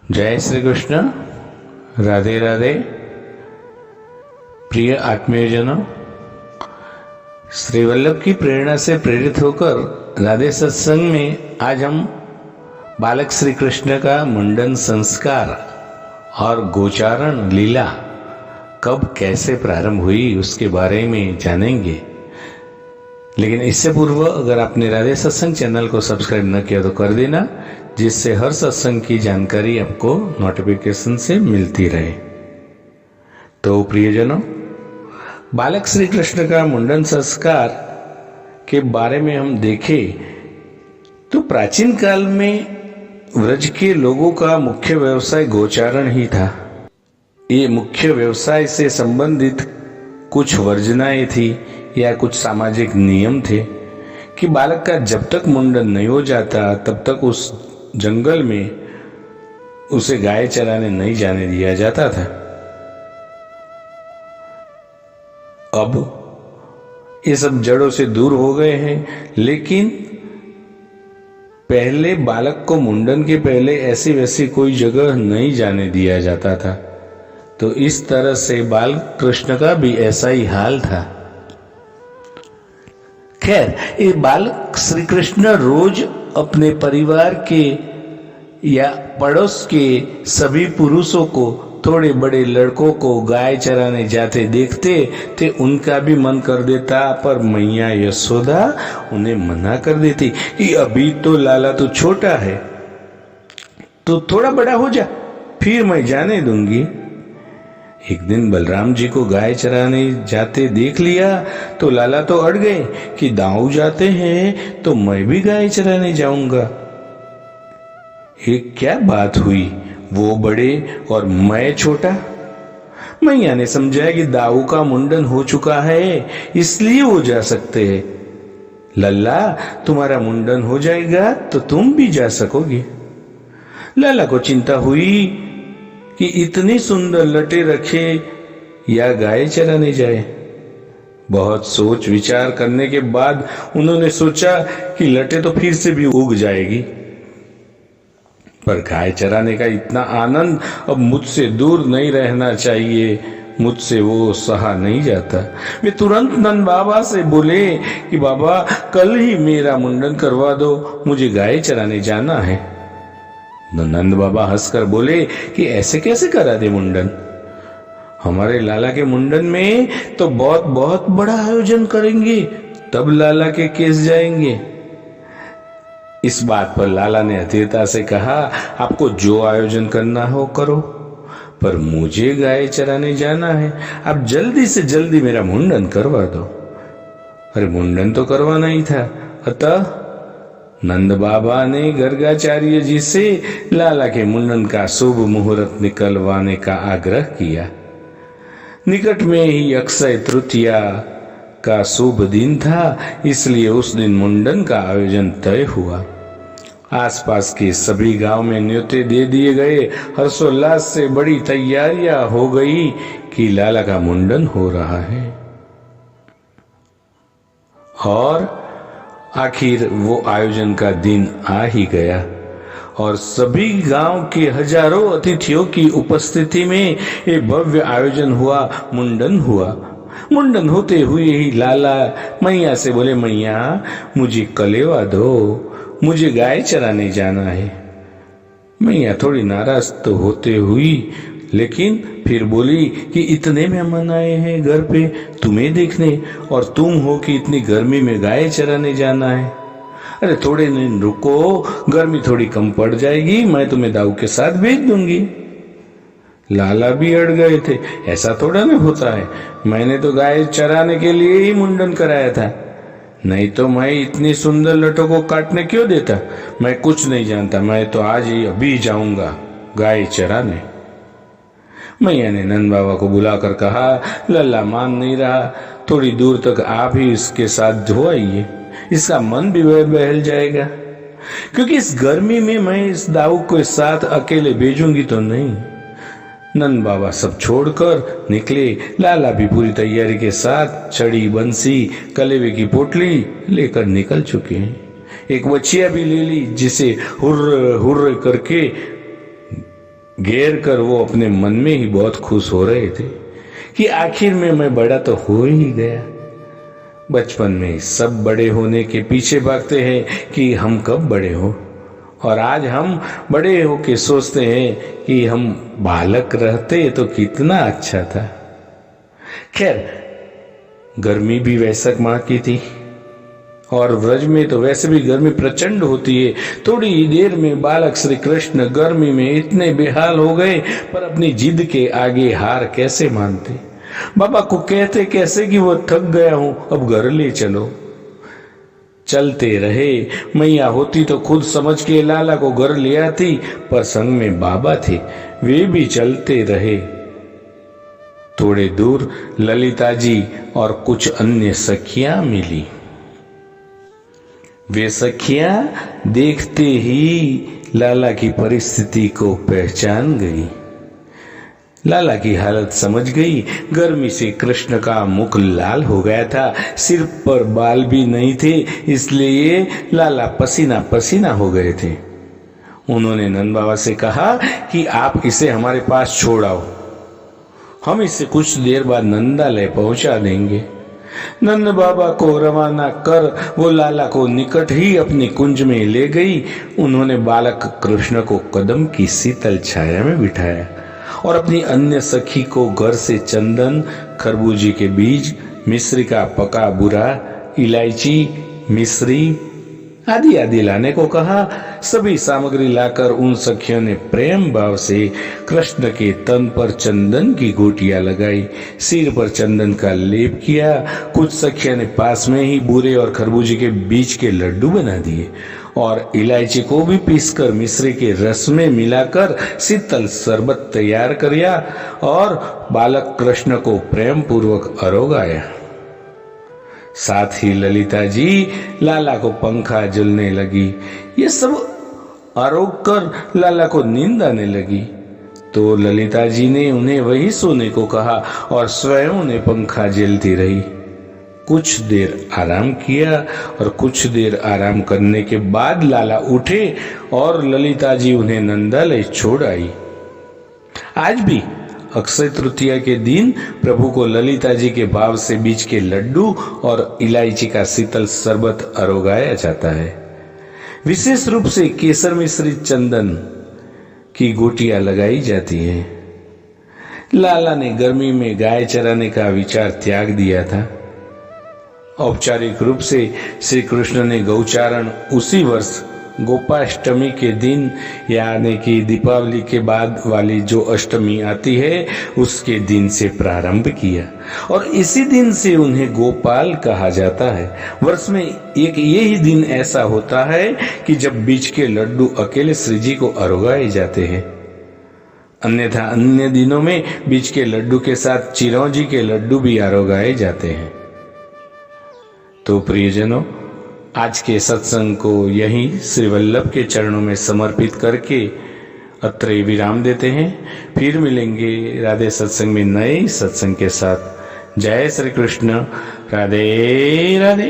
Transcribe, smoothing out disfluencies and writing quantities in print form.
जय श्री कृष्ण। राधे राधे। प्रिय आत्मीयजनों, श्री वल्लभ की प्रेरणा से प्रेरित होकर राधे सत्संग में आज हम बालक श्री कृष्ण का मुंडन संस्कार और गोचारण लीला कब कैसे प्रारंभ हुई उसके बारे में जानेंगे। लेकिन इससे पूर्व अगर आपने राधे सत्संग चैनल को सब्सक्राइब न किया तो कर देना, जिससे हर सत्संग की जानकारी आपको नोटिफिकेशन से मिलती रहे। तो प्रियजनों, बालक श्री कृष्ण का मुंडन संस्कार के बारे में हम देखें तो प्राचीन काल में व्रज के लोगों का मुख्य व्यवसाय गोचारण ही था। ये मुख्य व्यवसाय से संबंधित कुछ वर्जनाएं थी या कुछ सामाजिक नियम थे कि बालक का जब तक मुंडन नहीं हो जाता तब तक उस जंगल में उसे गाय चराने नहीं जाने दिया जाता था। अब ये सब जड़ों से दूर हो गए हैं, लेकिन पहले बालक को मुंडन के पहले ऐसी वैसी कोई जगह नहीं जाने दिया जाता था। तो इस तरह से बाल कृष्ण का भी ऐसा ही हाल था। खैर, ये बालक श्री कृष्ण रोज अपने परिवार के या पड़ोस के सभी पुरुषों को, थोड़े बड़े लड़कों को गाय चराने जाते देखते थे। उनका भी मन कर देता, पर मैया यशोदा उन्हें मना कर देती कि अभी तो लाला तो छोटा है, तो थोड़ा बड़ा हो जा, फिर मैं जाने दूंगी। एक दिन बलराम जी को गाय चराने जाते देख लिया तो लाला तो अड़ गए कि दाऊ जाते हैं तो मैं भी गाय चराने जाऊंगा। ये क्या बात हुई, वो बड़े और मैं छोटा। मैया ने समझाया कि दाऊ का मुंडन हो चुका है, इसलिए वो जा सकते हैं। लल्ला, तुम्हारा मुंडन हो जाएगा तो तुम भी जा सकोगे। लाला को चिंता हुई कि इतनी सुंदर लटे रखे या गाय चराने जाए। बहुत सोच विचार करने के बाद उन्होंने सोचा कि लटे तो फिर से भी उग जाएगी, पर गाय चराने का इतना आनंद अब मुझसे दूर नहीं रहना चाहिए, मुझसे वो सहा नहीं जाता। वे तुरंत नंद बाबा से बोले कि बाबा, कल ही मेरा मुंडन करवा दो, मुझे गाय चराने जाना है। नंद बाबा हंसकर बोले कि ऐसे कैसे करा दे मुंडन, हमारे लाला के मुंडन में तो बहुत बहुत बड़ा आयोजन करेंगे, तब लाला के केस जाएंगे। इस बात पर लाला ने अधीरता से कहा, आपको जो आयोजन करना हो करो, पर मुझे गाय चराने जाना है, आप जल्दी से जल्दी मेरा मुंडन करवा दो। अरे मुंडन तो करवाना ही था। अतः नंद बाबा ने गर्गाचार्य जी से लाला के मुंडन का शुभ मुहूर्त निकलवाने का आग्रह किया। निकट में ही अक्षय तृतीया का शुभ दिन था, इसलिए उस दिन मुंडन का आयोजन तय हुआ। आसपास के सभी गांव में न्योते दे दिए गए। हर्षोल्लास से बड़ी तैयारियां हो गई कि लाला का मुंडन हो रहा है। और आखिर वो आयोजन का दिन आ ही गया और सभी गांव के हजारों अतिथियों की उपस्थिति में एक भव्य आयोजन हुआ, मुंडन हुआ। मुंडन होते हुए ही लाला मैया से बोले, मैया मुझे कलेवा दो, मुझे गाय चराने जाना है। मैया थोड़ी नाराज तो होते हुई, लेकिन फिर बोली कि इतने मेहमान आए हैं घर पे तुम्हें देखने, और तुम हो कि इतनी गर्मी में गाय चराने जाना है। अरे थोड़े दिन रुको, गर्मी थोड़ी कम पड़ जाएगी, मैं तुम्हें दाऊ के साथ भेज दूंगी। लाला भी अड़ गए थे, ऐसा थोड़ा ना होता है, मैंने तो गाय चराने के लिए ही मुंडन कराया था, नहीं तो मैं इतनी सुंदर लटों को काटने क्यों देता। मैं कुछ नहीं जानता, मैं तो आज ही अभी जाऊंगा गाय चराने। मैया ने नंद बाबा को बुलाकर कहा, लल्ला मान नहीं रहा, थोड़ी दूर तक आप ही इसके साथ हो आइए, इसका मन भी बहल जाएगा, क्योंकि इस गर्मी में मैं इस दाऊ के साथ अकेले भेजूंगी तो नहीं। नंद बाबा सब छोड़कर निकले। लाला भी पूरी तैयारी के साथ छड़ी, बंसी, कलेवे की पोटली लेकर निकल चुके हैं। एक बच्चिया भी ले ली, जिसे हुर्र हुर्र करके घेर कर वो अपने मन में ही बहुत खुश हो रहे थे कि आखिर में मैं बड़ा तो हो ही गया। बचपन में सब बड़े होने के पीछे भागते हैं कि हम कब बड़े हो, और आज हम बड़े हो के सोचते हैं कि हम बालक रहते तो कितना अच्छा था। खैर, गर्मी भी वैशाख माह की थी और व्रज में तो वैसे भी गर्मी प्रचंड होती है। थोड़ी ही देर में बालक श्री कृष्ण गर्मी में इतने बेहाल हो गए, पर अपनी जिद के आगे हार कैसे मानते। बाबा को कहते कैसे कि वो थक गया हूं, अब घर ले चलो। चलते रहे। मैया होती तो खुद समझ के लाला को घर ले आती, पर संग में बाबा थे, वे भी चलते रहे। थोड़े दूर ललिता जी और कुछ अन्य सखियां मिली। वे सखियां देखते ही लाला की परिस्थिति को पहचान गई। लाला की हालत समझ गई। गर्मी से कृष्ण का मुख लाल हो गया था, सिर पर बाल भी नहीं थे, इसलिए लाला पसीना पसीना हो गए थे। उन्होंने नंद बाबा से कहा कि आप इसे हमारे पास छोड़ आओ, हम इसे कुछ देर बाद नंदालय पहुंचा देंगे। नंद बाबा को रवाना कर वो लाला को निकट ही अपनी कुंज में ले गई। उन्होंने बालक कृष्ण को कदम की शीतल छाया में बिठाया और अपनी अन्य सखी को घर से चंदन, खरबूजे के बीज, मिश्री का पका बुरा, इलायची, मिश्री आदि आदि लाने को कहा। सभी सामग्री लाकर उन सखियों ने प्रेम भाव से कृष्ण के तन पर चंदन की गोटियां लगाई, सिर पर चंदन का लेप किया। कुछ सखियों ने पास में ही बुरे और खरबूजे के बीज के लड्डू बना दिए और इलायची को भी पीसकर मिश्री के रस में मिलाकर शीतल शरबत तैयार किया और बालक कृष्ण को प्रेम पूर्वक आरोगाया। साथ ही ललिता जी लाला को पंखा झूलने लगी। ये सब आरोग कर लाला को नींद आने लगी, तो ललिता जी ने उन्हें वही सोने को कहा और स्वयं उन्हें पंखा झेलती रही। कुछ देर आराम किया और कुछ देर आराम करने के बाद लाला उठे और ललिता जी उन्हें नंदालय छोड़ आई। आज भी अक्षय तृतीया के दिन प्रभु को ललिता जी के भाव से बीज के लड्डू और इलायची का शीतल शरबत आरोगाया जाता है। विशेष रूप से केसर मिश्रित चंदन की गोटियां लगाई जाती हैं। लाला ने गर्मी में गाय चराने का विचार त्याग दिया था। औपचारिक रूप से श्री कृष्ण ने गौचारण उसी वर्ष गोपाष्टमी के दिन, यानी कि दीपावली के बाद वाली जो अष्टमी आती है उसके दिन से प्रारंभ किया और इसी दिन से उन्हें गोपाल कहा जाता है। वर्ष में एक यही दिन ऐसा होता है कि जब बीज के लड्डू अकेले श्री जी को आरोगाए जाते हैं, अन्यथा अन्य दिनों में बीज के लड्डू के साथ चिरौंजी के लड्डू भी आरोगाए जाते हैं। तो प्रियजनों, आज के सत्संग को यहीं श्री वल्लभ के चरणों में समर्पित करके अत्रे विराम देते हैं। फिर मिलेंगे राधे सत्संग में नए सत्संग के साथ। जय श्री कृष्ण। राधे राधे।